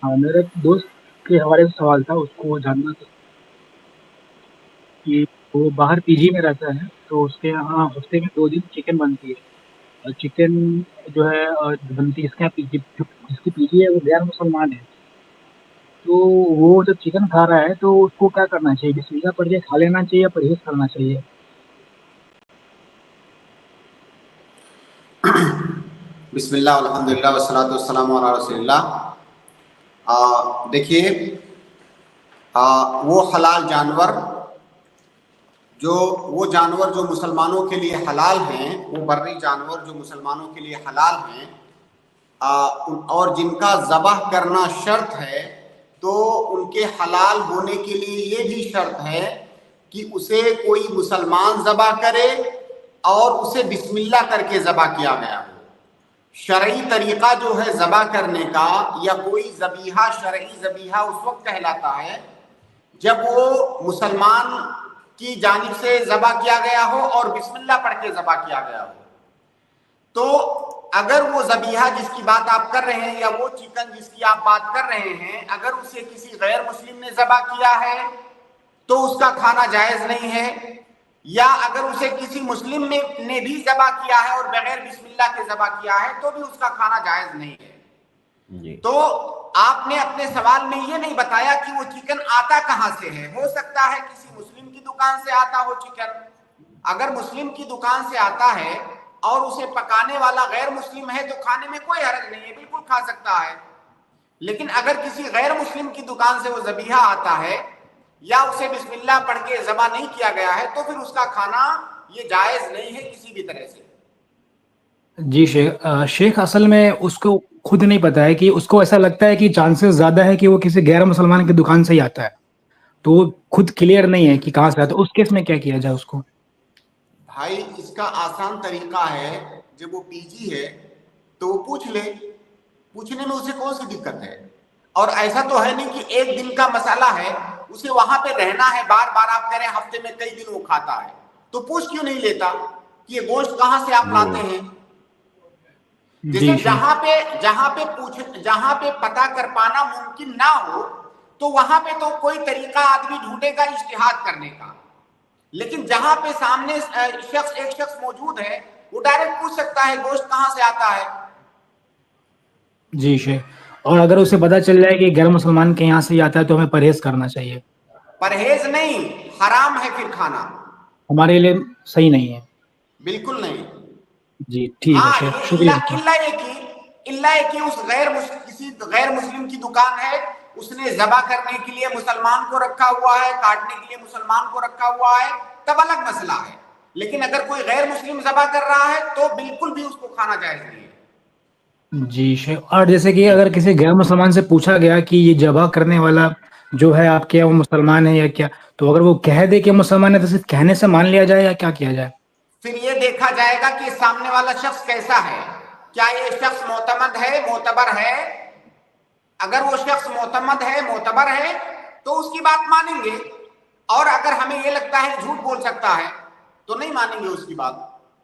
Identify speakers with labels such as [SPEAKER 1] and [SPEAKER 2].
[SPEAKER 1] हाँ, मेरे दोस्त के हवाले से सवाल था, उसको जानना था कि वो बाहर पीजी में रहता है, तो उसके यहाँ हफ्ते में 2 दिन चिकन बनती है। और चिकन जो है बनती है इसके यहाँ जिसकी पीजी है वो गैर मुसलमान है। तो वो जब चिकन खा रहा है तो उसको क्या करना चाहिए? बिस्मिल्लाह पढ़ के खा लेना चाहिए या परहेज़ करना चाहिए?
[SPEAKER 2] बिस्मिल्लाह अल्हम्दुलिल्लाह वस्सलातु वस्सलामु अला रसूलिल्लाह। देखिए, वो हलाल जानवर वो जानवर जो मुसलमानों के लिए हलाल हैं, वो बर्री जानवर जो मुसलमानों के लिए हलाल हैं, और जिनका ज़बह करना शर्त है, तो उनके हलाल होने के लिए ये भी शर्त है कि उसे कोई मुसलमान ज़बह करे और उसे बिस्मिल्लाह करके ज़बह किया गया हो। शरई तरीक़ा जो है ज़बह करने का, या कोई ज़बीहा, शरई ज़बीहा उस वक्त कहलाता है जब वो मुसलमान की जानिब से ज़बह किया गया हो और बिस्मिल्लाह पढ़ के ज़बह किया गया हो। तो अगर वो ज़बीहा जिसकी बात आप कर रहे हैं, या वो चिकन जिसकी आप बात कर रहे हैं, अगर उसे किसी गैर मुस्लिम ने ज़बह किया है तो उसका खाना जायज़ नहीं है, या अगर उसे किसी मुस्लिम ने भी ज़बह किया है और बगैर बिस्मिल्लाह के ज़बह किया है तो भी उसका खाना जायज़ नहीं है जी। तो आपने अपने सवाल में ये नहीं बताया कि वो चिकन आता कहाँ से है। हो सकता है किसी मुस्लिम की दुकान से आता हो चिकन। अगर मुस्लिम की दुकान से आता है और उसे पकाने वाला गैर मुस्लिम है तो खाने में कोई हर्ज नहीं है, बिल्कुल खा सकता है। लेकिन अगर किसी गैर मुस्लिम की दुकान से वो ज़बीहा आता है या उसे बिस्मिल्लाह पढ़ के ज़बह नहीं किया गया है तो फिर उसका खाना ये जायज़ नहीं है किसी भी तरह से।
[SPEAKER 1] जी शेख असल में उसको खुद नहीं पता है कि उसको ऐसा लगता है कि चांसेस ज़्यादा है कि वो किसी गैर मुसलमान की दुकान से ही आता है। तो वो खुद क्लियर नहीं है कि कहाँ से आता है। उस केस में क्या किया जाए उसको?
[SPEAKER 2] भाई, इसका आसान तरीका है, जब वो पीजी है तो वो पूछ ले। पूछने में उसे कौन सी दिक्कत है? और ऐसा तो है नहीं कि एक दिन का मसाला है, उसे वहां पे रहना है, बार बार आप कह रहे हैं हफ्ते में कई दिन वो खाता है, तो पूछ क्यों नहीं लेता कि ये गोश्त कहां से आप लाते हैं? जैसे जहां पे पता कर पाना मुमकिन ना हो तो वहां पे तो कोई तरीका आदमी ढूंढेगा इज्तिहाद करने का। लेकिन जहां पे सामने एक शख्स मौजूद है, वो डायरेक्ट पूछ सकता है गोश्त कहां से आता है।
[SPEAKER 1] जी शेख, और अगर उसे पता चल जाए कि गैर मुसलमान के यहाँ से ही आता है तो हमें परहेज करना चाहिए?
[SPEAKER 2] परहेज नहीं, हराम है फिर खाना,
[SPEAKER 1] हमारे लिए सही नहीं है।
[SPEAKER 2] बिल्कुल नहीं।
[SPEAKER 1] जी ठीक है
[SPEAKER 2] हाँ,
[SPEAKER 1] शेख,
[SPEAKER 2] ये
[SPEAKER 1] शुक्रिया।
[SPEAKER 2] इल्ला एक ही उस किसी गैर मुस्लिम की दुकान है, उसने ज़बह करने के लिए मुसलमान को रखा हुआ है, काटने के लिए मुसलमान को रखा हुआ है, तब अलग मसला है। लेकिन अगर कोई गैर मुस्लिम ज़बह कर रहा है तो बिल्कुल भी उसको खाना जायज़ नहीं है।
[SPEAKER 1] जी शेख, और जैसे कि अगर किसी गैर मुसलमान से पूछा गया कि ये ज़बह करने वाला जो है आपके यहाँ वो मुसलमान है या क्या, तो अगर वो कह दे कि मुसलमान है तो सिर्फ कहने से मान लिया जाए या क्या किया जाए?
[SPEAKER 2] फिर ये देखा जाएगा कि सामने वाला शख्स कैसा है, क्या ये शख्स मोतमद है, मोतबर है। अगर वो शख्स मोतमद है, मोतबर है तो उसकी बात मानेंगे, और अगर हमें ये लगता है झूठ बोल सकता है तो नहीं मानेंगे उसकी बात।